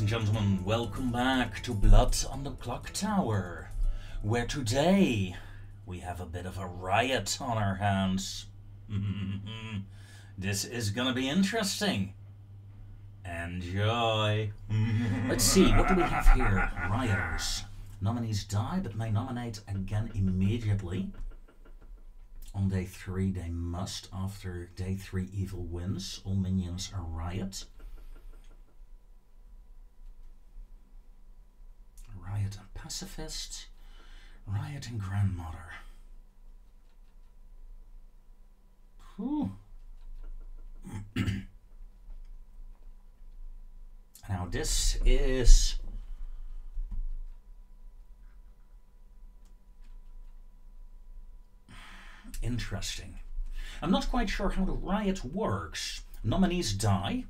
and gentlemen, welcome back to Blood on the Clocktower, where today we have a bit of a riot on our hands. This is gonna be interesting. Enjoy. Let's see, what do we have here? Rioters. Nominees die but may nominate again immediately. On day 3 they must. After day 3 evil wins. All minions are Riot. Riot and Pacifist. Riot and Grandmother. Whew. Now this is interesting. I'm not quite sure how the riot works. Nominees die,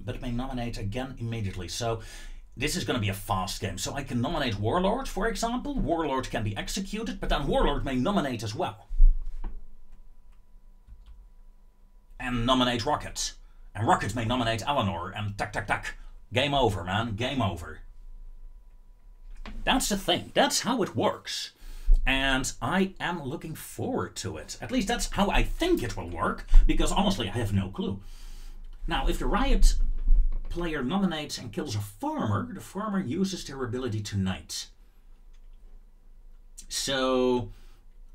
but may nominate again immediately. So this is going to be a fast game. So I can nominate Warlord, for example. Warlord can be executed, but then Warlord may nominate as well. And nominate Rocket. And Rocket may nominate Eleanor, and tack, tack, tack. Game over, man. Game over. That's the thing. That's how it works. And I am looking forward to it. At least that's how I think it will work, because honestly I have no clue. Now, if the Riot player nominates and kills a farmer, the farmer uses their ability to knight. So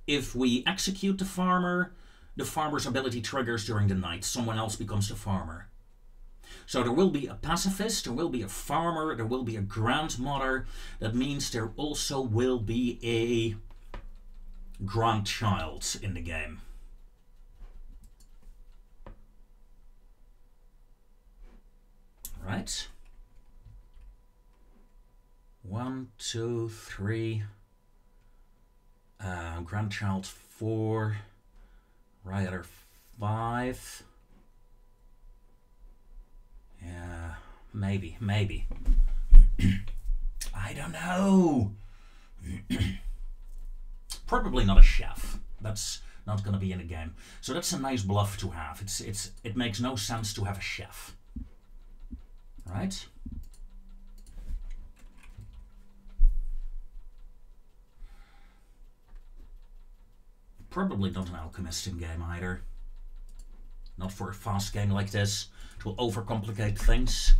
if we execute the farmer's ability triggers during the night. Someone else becomes the farmer. So there will be a pacifist, there will be a farmer, there will be a grandmother. That means there also will be a grandchild in the game. Right. 1, 2, 3. Grandchild 4. Rioter 5. Yeah, maybe. I don't know. Probably not a chef. That's not going to be in the game. So that's a nice bluff to have. It makes no sense to have a chef. Right? Probably not an alchemist in game either. Not for a fast game like this. It will overcomplicate things.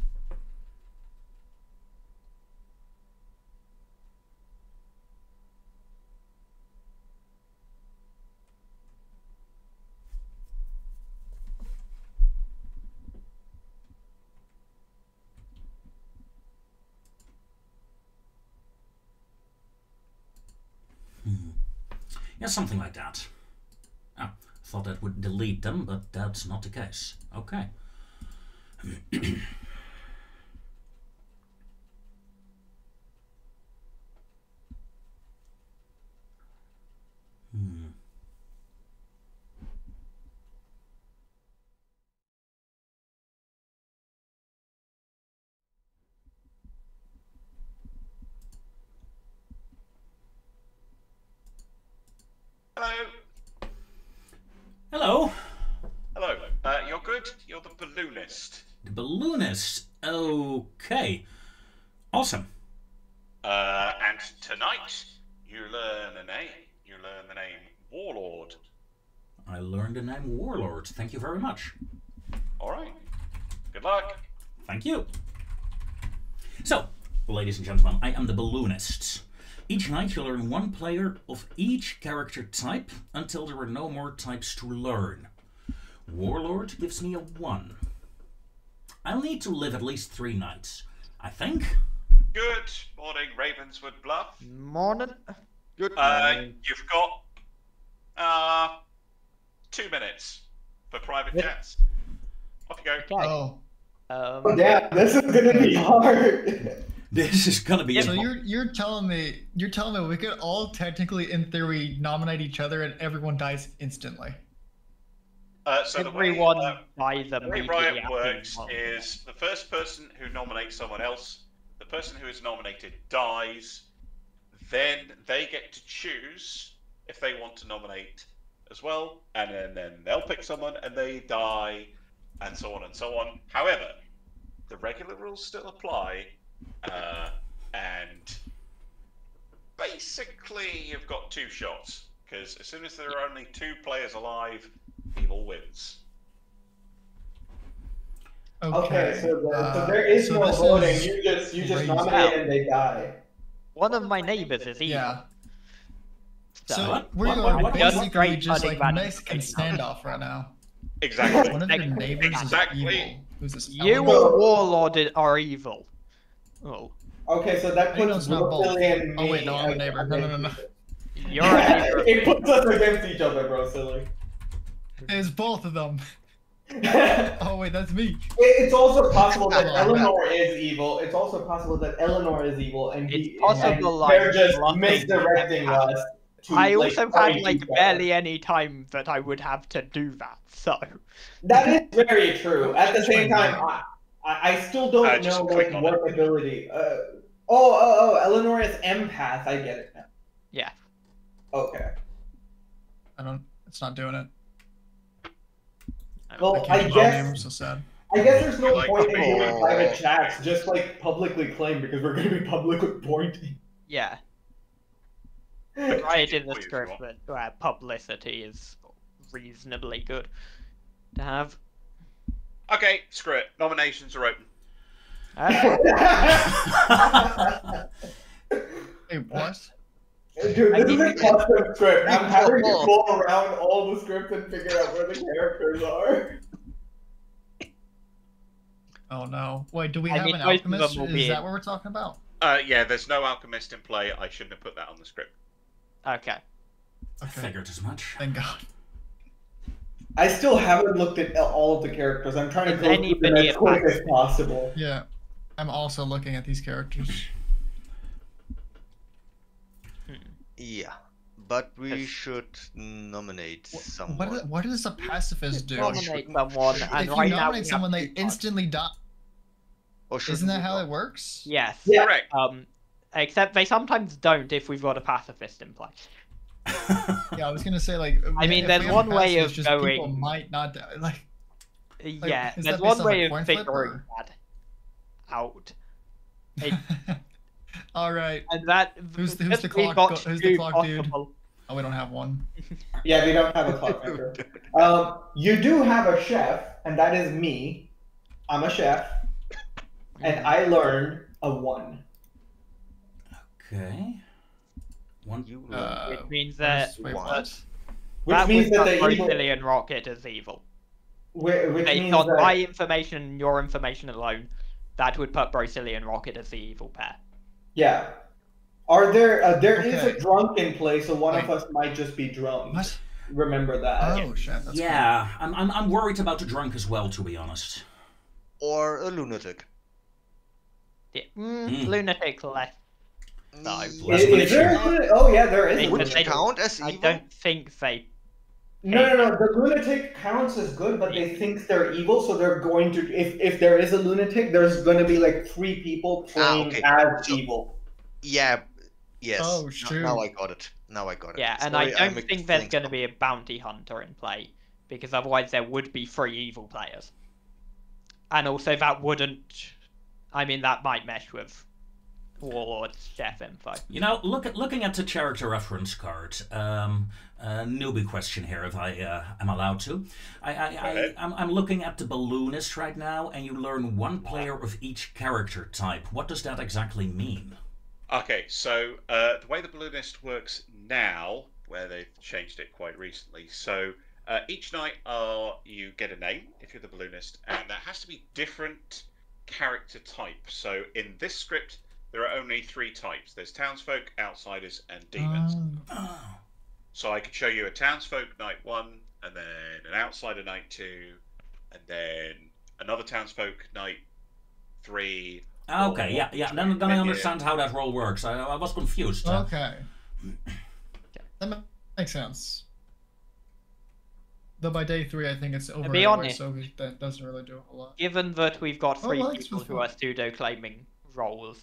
Yeah, something like that. Oh, I thought that would delete them, but that's not the case. Okay. Hello. Hello. Hello. You're good? You're the balloonist. The balloonist. Okay. Awesome. And tonight you learn a name. You learn the name Warlord. I learned the name Warlord. Thank you very much. Alright. Good luck. Thank you. So, ladies and gentlemen, I am the balloonist. Each night you learn one player of each character type until there are no more types to learn. Warlord gives me a 1. I'll need to live at least 3 nights, I think. Good morning, Ravenswood Bluff. Morning. Good morning. You've got 2 minutes for private chats. Off you go. Okay. Oh, damn, this is gonna be hard. This is gonna be. So you're telling me we could all technically, in theory, nominate each other and everyone dies instantly. So Everyone dies the way immediately Riot after works one. is the first person who nominates someone else, the person who is nominated dies, then they get to choose if they want to nominate as well, and then they'll pick someone and they die, and so on and so on. However, the regular rules still apply, and basically you've got 2 shots, because as soon as there are only 2 players alive, evil wins. Okay, so there is so no this voting. is You just crazy. nominate and they die. One of my neighbors is evil. Yeah. So, So we What? are What? basically Great just hunting like man. Mexican standoff right now. Exactly. One of your neighbors Exactly. is evil. Who's this? you Eleanor? or Warlord are evil. Oh, Okay, so that I think puts it's not both. Brocilli and me. Oh wait, no, I'm a neighbor. No. you're a neighbor. It puts us against each other, bro, silly. It's both of them. Oh wait, that's me. It's also possible that Oh, Eleanor is evil. It's also possible that Eleanor is evil, and It's possible, and they're like, just bluffing misdirecting us. To, I like, also fight had like each other. barely any time that I would have to do that, so That is very true. At the same time, I still don't Just know click like on what ability. Eleanor is empath. I get it now. yeah. Okay. It's not doing it. Well, I can't guess name, I'm so sad. I guess there's no Like, point in doing oh. private chats. Just like publicly claim because we're going to be public with pointing. Yeah. Right in the Please, script that where publicity is reasonably good to have. Okay, screw it. Nominations are open. Wait, what? Dude, I this is a mean- custom script. I'm having to go around all the scripts and figure out where the characters are. Oh no. Wait, do we I have mean, an most of them alchemist? will Is be that in. what we're talking about? Yeah, there's no alchemist in play. I shouldn't have put that on the script. Okay. I figured as much. Thank God. I still haven't looked at all of the characters. I'm trying to Is go through them anybody as quick a- as possible. Yeah. I'm also looking at these characters. Yeah, but we Yes. should nominate someone. What does a pacifist do? Nominate someone, If and If right you now we nominate someone, have they 2 choices. instantly die. Or should Isn't that we how not? it works? Yes. Yeah. Correct. Except they sometimes don't if we've got a pacifist in play. Yeah, I was gonna say like. I mean, if there's we have one way pacifists, of just people going- might not die. Like. Yeah, is there's that based one on a way coin of flip, figuring or- that out. All right. And that Who's the because we've clock got who's the 2 clock dude? possible- Oh, we don't have one. Yeah, we don't have a clockmaker. You do have a chef, and that is me. I'm a chef, and I learned a 1. Okay. One. You which means that Wait, What? what? Which that means would that put the evil. Brazilian Rocket as evil. Which Based means on that. my information and your information alone, that would put Brazilian Rocket as the evil pair. Yeah. Are there? There is Okay. a drunk in play, so one of Wait. us might just be drunk. What? Remember that. Oh shit. That's Yeah, I'm worried about the drunk as well, to be honest. or a lunatic. Yeah. Mm. Lunatic left. No, Is there? Oh yeah, there is. a Would would lunatic. count as I evil? don't think they. No. The lunatic counts as good, but they think they're evil, so they're going to. If there is a lunatic, there's going to be like 3 people playing okay. as So- evil. Yeah. Yes. Oh, Now- shoot. Now I got it. Now I got it. Yeah, and Sorry, I I'm don't think there's mixing going to stuff. be a bounty hunter in play, because otherwise there would be 3 evil players. And also that wouldn't. I mean, that might mesh with Warlord's chef info. You know, looking at the character reference card, newbie question here, if I am allowed to. I'm looking at the balloonist right now, and you learn 1 player of each character type. What does that exactly mean? Okay, so the way the balloonist works now, where they've changed it quite recently, so each night you get a name if you're the balloonist, and that has to be different character type. So in this script, there are only 3 types. There's townsfolk, outsiders, and demons. Oh. So I could show you a townsfolk night 1, and then an outsider night 2, and then another townsfolk night 3. Okay, yeah. Then I understand how that role works. I was confused. Okay. That makes sense. Though by day 3, I think it's over be anyway, honest- so that doesn't really do a whole lot. Given that we've got 3 well, that's people who fine. are pseudo claiming roles,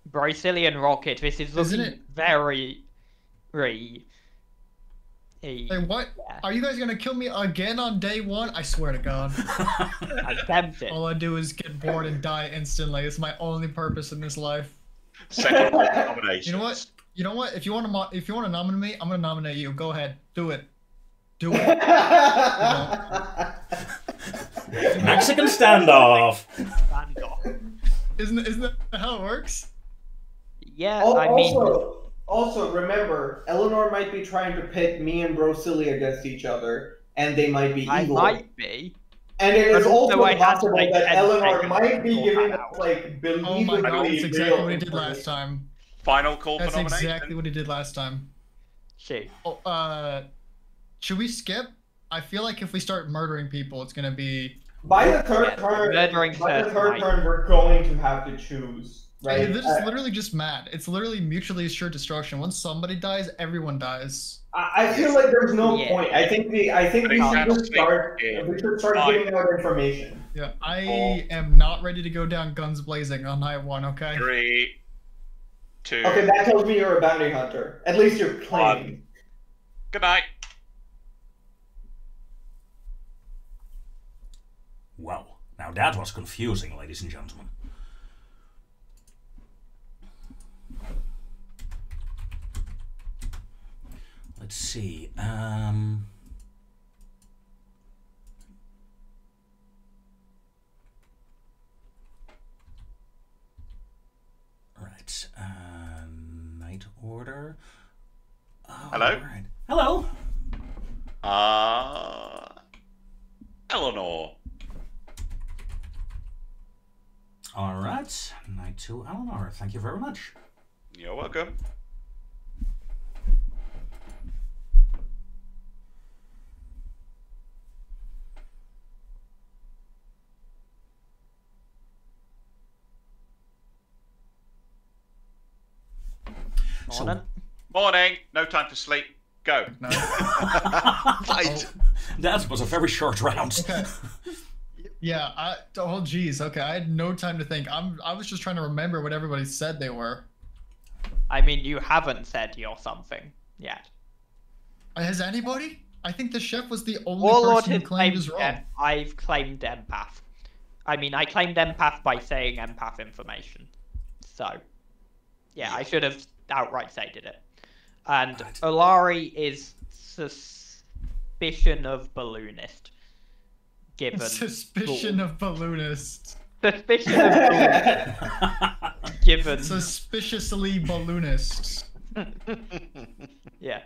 Brazilian Rocket, this is Isn't looking it- very Hey, what? Yeah. Are you guys gonna kill me again on day 1? I swear to God. I'm tempted. All I do is get bored and die instantly. It's my only purpose in this life. Second nomination. You know what? You know what? If you want to nominate me, I'm gonna nominate you. Go ahead, do it. Do it. Mexican standoff. Standoff. Isn't that how it works? Yeah, I mean. Also, remember, Eleanor might be trying to pit me and Bro Silly against each other, and they might be evil. I might be. And it is also possible like, that 10 Eleanor seconds might be to giving sort us, that like, believably Oh my God, that's exactly what he did real last time. Final call That's for nomination. exactly what he did last time. Shoot. Oh, should we skip? I feel like if we start murdering people, it's gonna be. By the third turn, we're going to have to choose. Right? This is literally just mad. It's literally mutually assured destruction. Once somebody dies, everyone dies. I feel like there's no point. I think we should start giving out information. Yeah, I am not ready to go down guns blazing on night 1. Okay. 3, 2. Okay, that tells me you're a bounty hunter. At least you're claiming. Good night. Well, now that was confusing, ladies and gentlemen. Let's see. Right. Night order. Oh, Hello? Right. Hello. Eleanor. All right. Night 2, Eleanor. Thank you very much. You're welcome. Morning. Morning. No time for sleep. Go. No. Fight. That was a very short round. Okay. Yeah. Oh, geez. Okay. I had no time to think. I was just trying to remember what everybody said they were. I mean, you haven't said you're something yet. Has anybody? I think the chef was the only Warlord person who has claimed claimed his role. I've claimed empath. I mean, I claimed empath by saying empath information. So, yeah, I should have outright stated it. And Right. Olari is suspicion of balloonist. Given Suspicion of balloonist. Suspicion of balloonist. Given Suspiciously balloonist. yeah.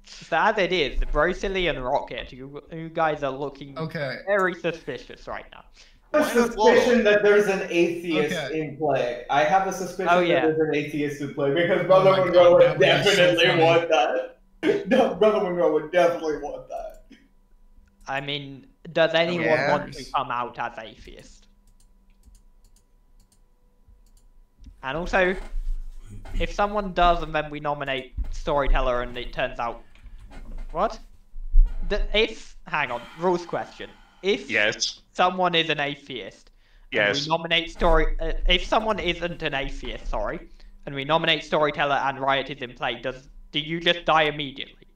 So as it is, Brocily and Rocket, you guys are looking very suspicious right now. I have a suspicion that there's an atheist in play. I have a suspicion that there's an atheist in play because Brother Monroe would definitely want that. No, Brother Monroe would definitely want that. I mean, does anyone want to come out as atheist? And also, if someone does and then we nominate Storyteller and it turns out... What? Hang on, rules question. If someone is an atheist, and we nominate if someone isn't an atheist, and we nominate Storyteller and Riot is in play, do you just die immediately?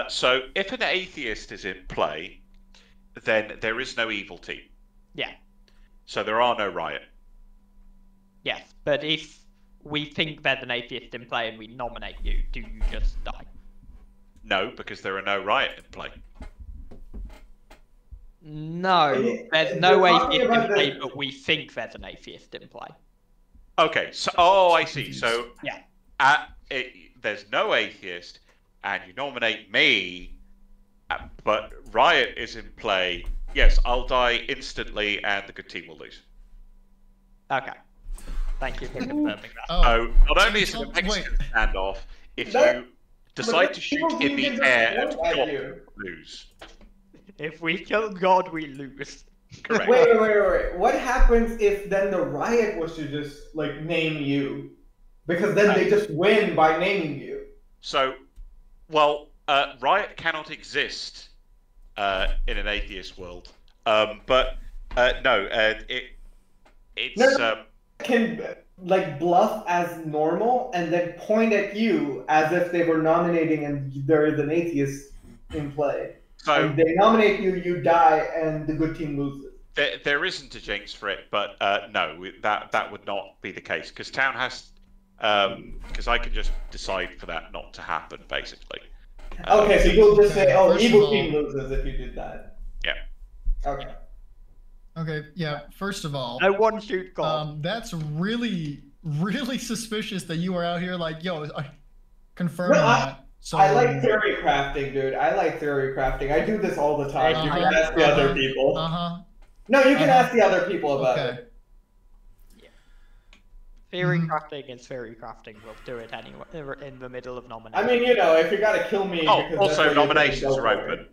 So if an atheist is in play, then there is no evil team. Yeah. So there are no Riot. Yes, but if we think there's an atheist in play and we nominate you, do you just die? No, because there are no Riot in play. No, there's no atheist in play, but we think there's an atheist in play. Okay, so I see. So there's no atheist, and you nominate me, but Riot is in play. Yes, I'll die instantly, and the good team will lose. Okay, thank you for confirming that. So not only is it a Mexican standoff, if you decide to shoot in the air and God, lose. If we kill God, we lose. Correct. Wait. What happens if then the Riot was to just name you? Because then they just win by naming you. So, Riot cannot exist in an atheist world. like bluff as normal and then point at you as if they were nominating and there is an atheist in play. So and they nominate you, you die, and the good team loses. There isn't a jinx for it, but no, that would not be the case because town has, because I can just decide for that not to happen, basically. Okay, so you'll just say, "Oh, First of evil all- team loses" if you did that. Yeah. Okay. Okay, yeah, first of all, No one shoot God. that's really, really suspicious that you are out here like, yo, confirming No, that. So I like theory crafting, dude. I like theory crafting. I do this all the time. You can Uh-huh, ask the other people. Uh-huh. No, you can uh-huh. ask the other people about Okay. it. Theory Mhm. crafting is theory crafting. We'll do it anyway in the middle of nomination. I mean, you know, if you gotta kill me. Oh, because that's also what you're doing, nominations go are for it. open.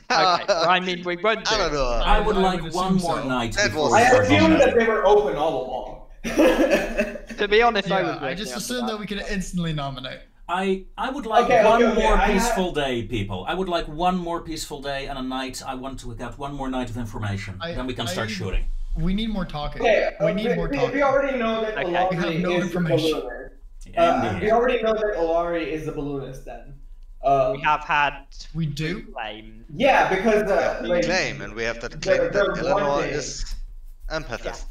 Okay, but I mean, we won't do I don't know. I would I like would one assume more so. night That before was- we I start assumed nominating. that they were open all along. To be honest, I Yeah, was I just assumed that we could instantly nominate. I would like Okay, one okay, more I peaceful day, people. I would like one more peaceful day and a night. I want to get one more night of information. Then we can start shooting. We need more talking. Okay, we need more talking. we already know that Okay. Olari We have no is information. the balloonist. Indeed. We already know that Olari is the balloonist then. We have had We do? claims. Yeah, because We like, claim, and we have that claim that there's one Eleanor thing. is empathist.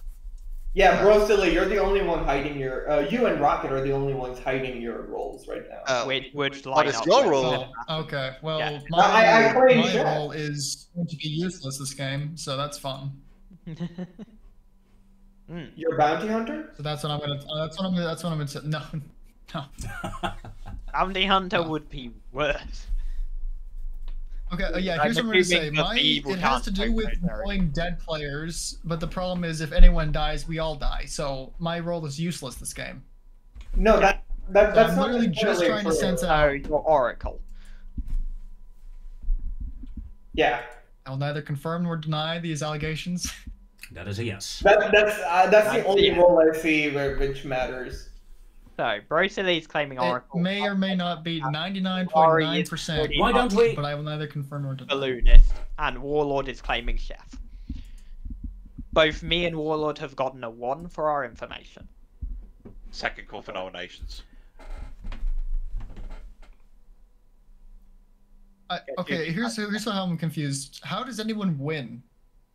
yeah, bro, silly, you're the only one hiding your. You and Rocket are the only ones hiding your roles right now. Which What line is up your with role? Oh, okay, well, Yeah. I claim my shit. role is going to be useless this game, so that's fun. You're a bounty hunter. So that's what I'm gonna. That's what I'm gonna say. No, no. Bounty Hunter would be worse. Okay, yeah. I'm Here's what I'm gonna say. assuming that the evil It has to can't do with take those killing dead players, but the problem is if anyone dies, we all die. So my role is useless this game. No, So that's I'm not literally just necessarily trying to true. sense Oh, out. your Oracle. Yeah, I'll neither confirm nor deny these allegations. That is a yes. that's the only yeah. role I see which matters. So, Brocely is claiming It Oracle. may or may not be 99.9%. Why don't we? But I will neither confirm nor deny. Balloonist, and Warlord is claiming Chef. Both me and Warlord have gotten a 1 for our information. Second call for nominations. Okay, here's how I'm confused. How does anyone win?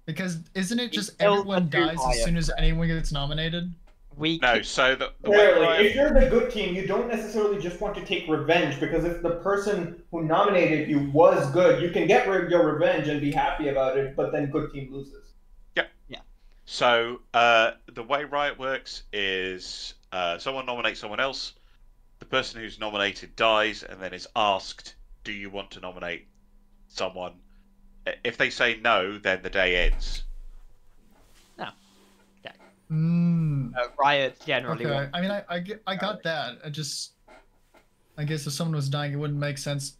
Because isn't it just Kill everyone the two dies as Riot. soon as anyone gets nominated? No, so the way Clearly, Riot, if you're the good team, you don't necessarily just want to take revenge, because if the person who nominated you was good, you can get your revenge and be happy about it, but then good team loses. so the way Riot works is someone nominates someone else, the person who's nominated dies, and then is asked, "Do you want to nominate someone?" If they say no, then the day ends. Riot generally Okay. wants I mean, I got that. I guess if someone was dying, it wouldn't make sense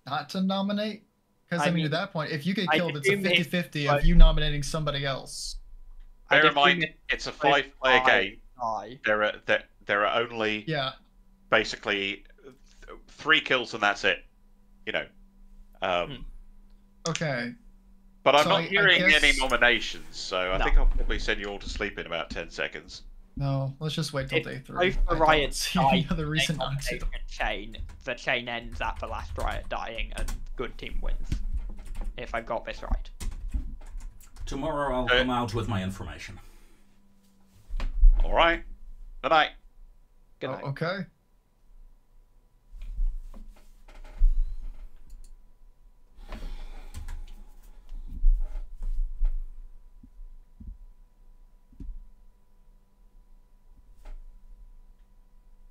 not to nominate. Because, I mean, at that point, if you get I killed, it's a assume if- 50-50 of you nominating somebody else. Bear in assume mind, if it's a both 5-player die, game. die. There are only Yeah. basically 3 kills and that's it. You know. Okay. But I'm So not I hearing guess- any nominations, so I No. think I'll probably send you all to sleep in about 10 seconds. No, let's just wait till If day 3. both the I don't Riots see die any other in reason a not to. nomination chain, the chain ends at the last Riot dying, and good team wins. If I got this right. Tomorrow I'll come out with my information. All right. Good night. Good night. Okay.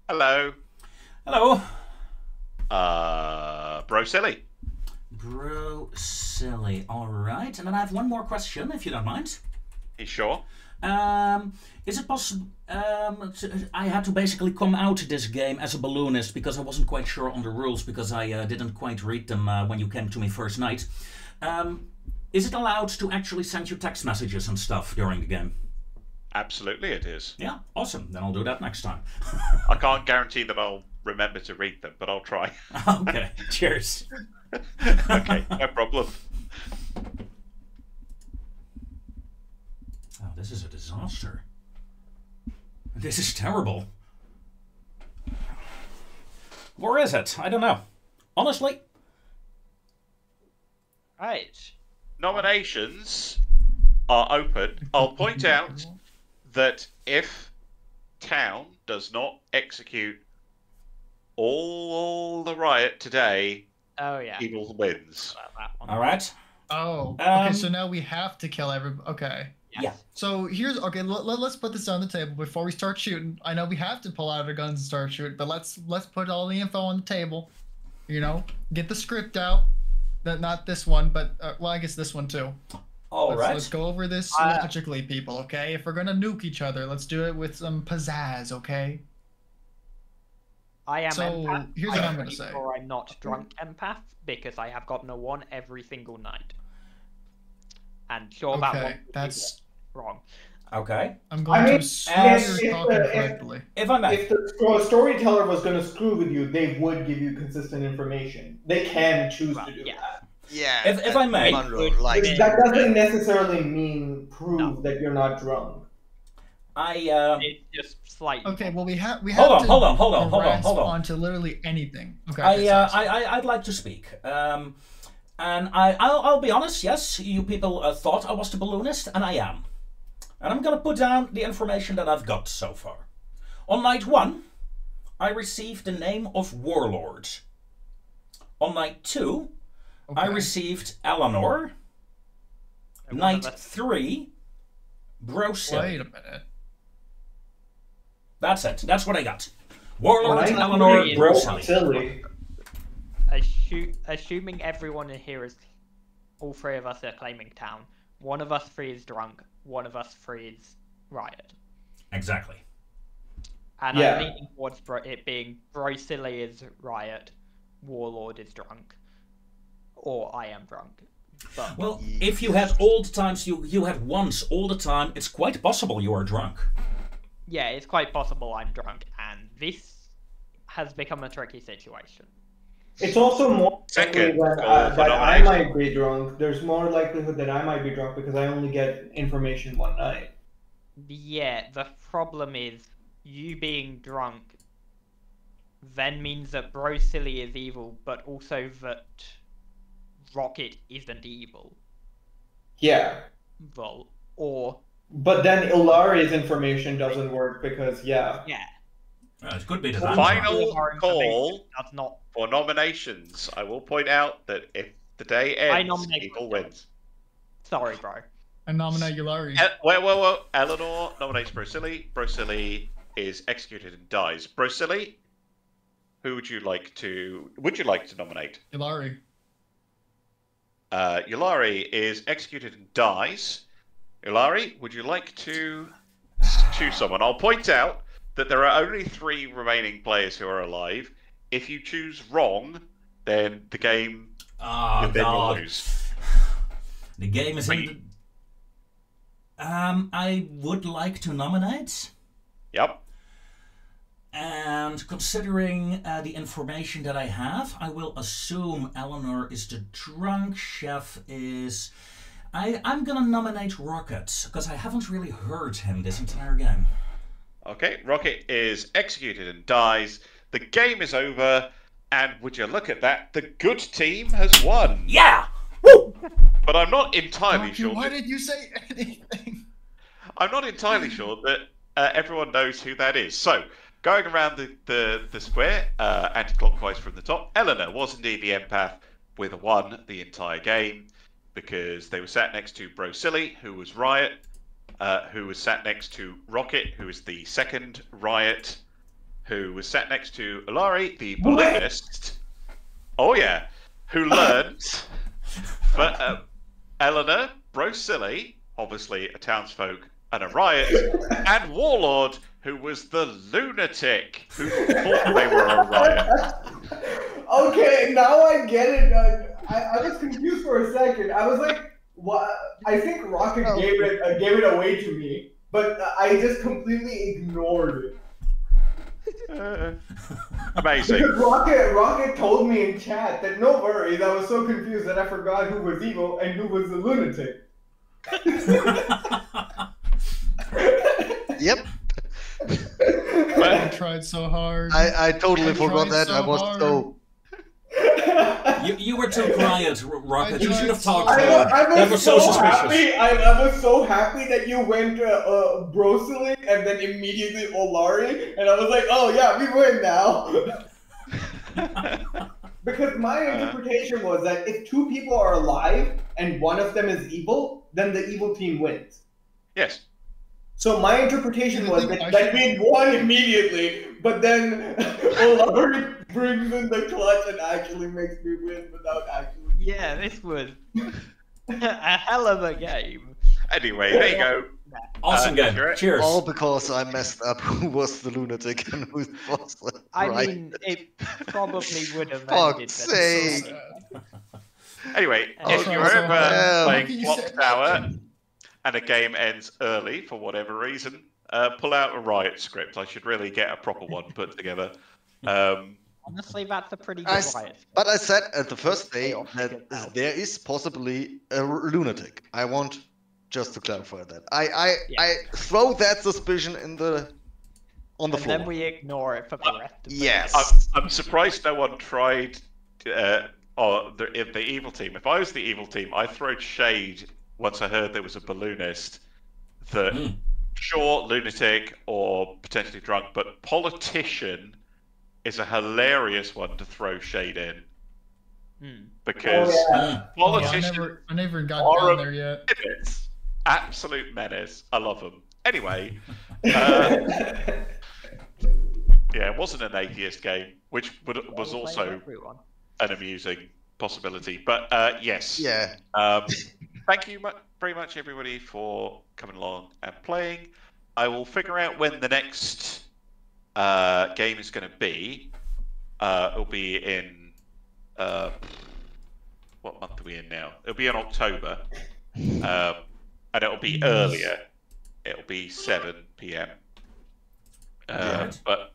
Hello. Hello. Bro Silly. Bro silly. All right. And then I have one more question, if you don't mind. You sure? Is it possible? I had to basically come out of this game as a balloonist because I wasn't quite sure on the rules because I didn't quite read them when you came to me first night. Is it allowed to actually send you text messages and stuff during the game? Absolutely it is. Yeah, awesome. Then I'll do that next time. I can't guarantee that I'll remember to read them, but I'll try. Okay, cheers. Okay, no problem. Oh, this is a disaster. This is terrible. Where is it? I don't know. Honestly. Right. Nominations are open. I'll point out that if town does not execute all the riot today, Oh yeah. evil wins. All right. Oh, okay. So now we have to kill everybody. Okay. Yeah. So here's okay. Let's put this on the table before we start shooting. I know we have to pull out our guns and start shooting, but let's put all the info on the table. You know, get the script out. Not this one, but well, I guess this one too. Let's go over this logically, people. Okay, if we're gonna nuke each other, let's do it with some pizzazz. Okay. I am so empath. Here's what I'm gonna say. Or I'm not drunk empath because I have gotten a 1 every single night. And sure that one that's wrong. Okay. I'm going to assume you're talking correctly. If I may. If the storyteller was going to screw with you, they would give you consistent information. They can choose to do that. Yeah. If I may. That doesn't necessarily mean prove that you're not drunk. It's just slightly. Okay, well we have hold on. onto literally anything. Okay. I'd like to speak. And I'll be honest. Yes, you people thought I was the balloonist, and I am. And I'm gonna put down the information that I've got so far. On night 1, I received the name of Warlord. On night 2, I received Eleanor. Night 3, Brosel. Wait a minute. That's it. That's what I got. Warlord, Eleanor, Brosel. Assuming everyone in here is, all 3 of us are claiming town. One of us 3 is drunk. One of us 3 is Riot. Exactly. And I'm leaning towards it being Brosili is Riot, Warlord is drunk, or I am drunk. But well, if you had all the times you had once all the time, it's quite possible you are drunk. Yeah, it's quite possible I'm drunk, and this has become a tricky situation. It's also more likely that I might be drunk. There's more likelihood that I might be drunk because I only get information one night. Yeah, the problem is you being drunk then means that Brosili is evil, but also that Rocket isn't evil. Yeah. Well, or... But then Ilari's information doesn't work because, Yeah. It could be the final call for nominations. I will point out that if the day ends, evil wins. Sorry, bro. I nominate Yulari. Well. Eleanor nominates Brosili. Brosili is executed and dies. Brosili, who would you like to nominate? Yulari. Yulari is executed and dies. Yulari, would you like to choose someone? I'll point out that there are only 3 remaining players who are alive. If you choose wrong, then the game will lose. The game is in. I would like to nominate. Yep. And considering the information that I have, I will assume Eleanor is the drunk. Chef is. I'm gonna nominate Rocket because I haven't really heard him this entire game. Okay, Rocket is executed and dies. The game is over, and would you look at that? The good team has won. Yeah. Woo! But I'm not entirely sure. Why did you say anything? I'm not entirely sure that everyone knows who that is. So, going around the square, anti-clockwise from the top, Eleanor was indeed the empath with a 1 the entire game because they were sat next to Brosili, who was Riot, who was sat next to Rocket, who was the second Riot, who was sat next to Ilari, the balloonist. Oh yeah, who learned for Eleanor, Brosili, obviously a townsfolk and a Riot, and Warlord, who was the lunatic who thought they were a Riot. Okay, now I get it. I was confused for a second. I was like, "What?" I think Rocket gave it away to me, but I just completely ignored it. Amazing. Because Rocket told me in chat that no worries, I was so confused that I forgot who was evil and who was the lunatic. Yep. tried so hard. I totally I forgot tried that. so I was hard. so. You were too quiet, Rocket. You should have talked I more. That was so suspicious. happy. I was so happy that you went Brosilic and then immediately Olari, and I was like, oh yeah, we win now. Because my interpretation was that if two people are alive and one of them is evil, then the evil team wins. Yes. So my interpretation was that we won immediately, but then Olari brings in the clutch and actually makes me win without actually. Yeah, this was a hell of a game. Anyway, there you go. Awesome game. Cheers. All because I messed up who was the lunatic and who was the I right. mean, it probably would have ended. Fuck's sake. Anyway, Oh, if you're so ever bad. playing Clock Tower and a game ends early for whatever reason, pull out a Riot script. I should really get a proper one put together. Honestly, that's a pretty good Riot. But I said at the first day that there is possibly a lunatic. I want just to clarify that. I throw that suspicion on the floor. And then we ignore it for the rest of the Yes. I'm surprised no one tried. The evil team. If I was the evil team, I'd throw shade once I heard there was a balloonist. That sure, lunatic or potentially drunk, but politician is a hilarious one to throw shade in. Because politicians I never got down there yet. menace. Absolute menace. I love them. Anyway, yeah, it wasn't an atheist game, which was also an amusing possibility. But yes. Yeah. Thank you very much, everybody, for coming along and playing. I will figure out when the next game is going to be. It'll be in what month are we in now? It'll be in October, and it'll be earlier. It'll be 7 p.m. But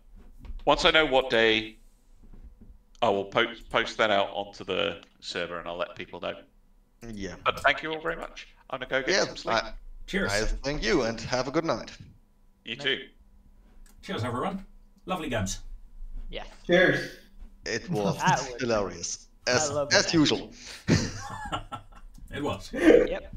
once I know what day, I will post that out onto the server, and I'll let people know. Yeah. But thank you all very much. I'm gonna go get some sleep. Cheers. I thank you and have a good night. You too. Cheers, everyone. Lovely games. Yeah. Cheers. It was That was- hilarious. I love As that. usual. It was. Yep.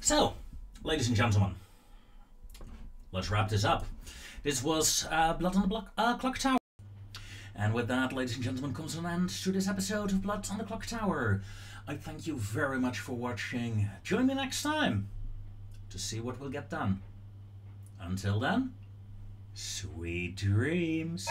So, ladies and gentlemen, let's wrap this up. This was Blood on the Clock Tower. And with that, ladies and gentlemen, comes an end to this episode of Blood on the Clock Tower. I thank you very much for watching. Join me next time to see what we'll get done. Until then, sweet dreams.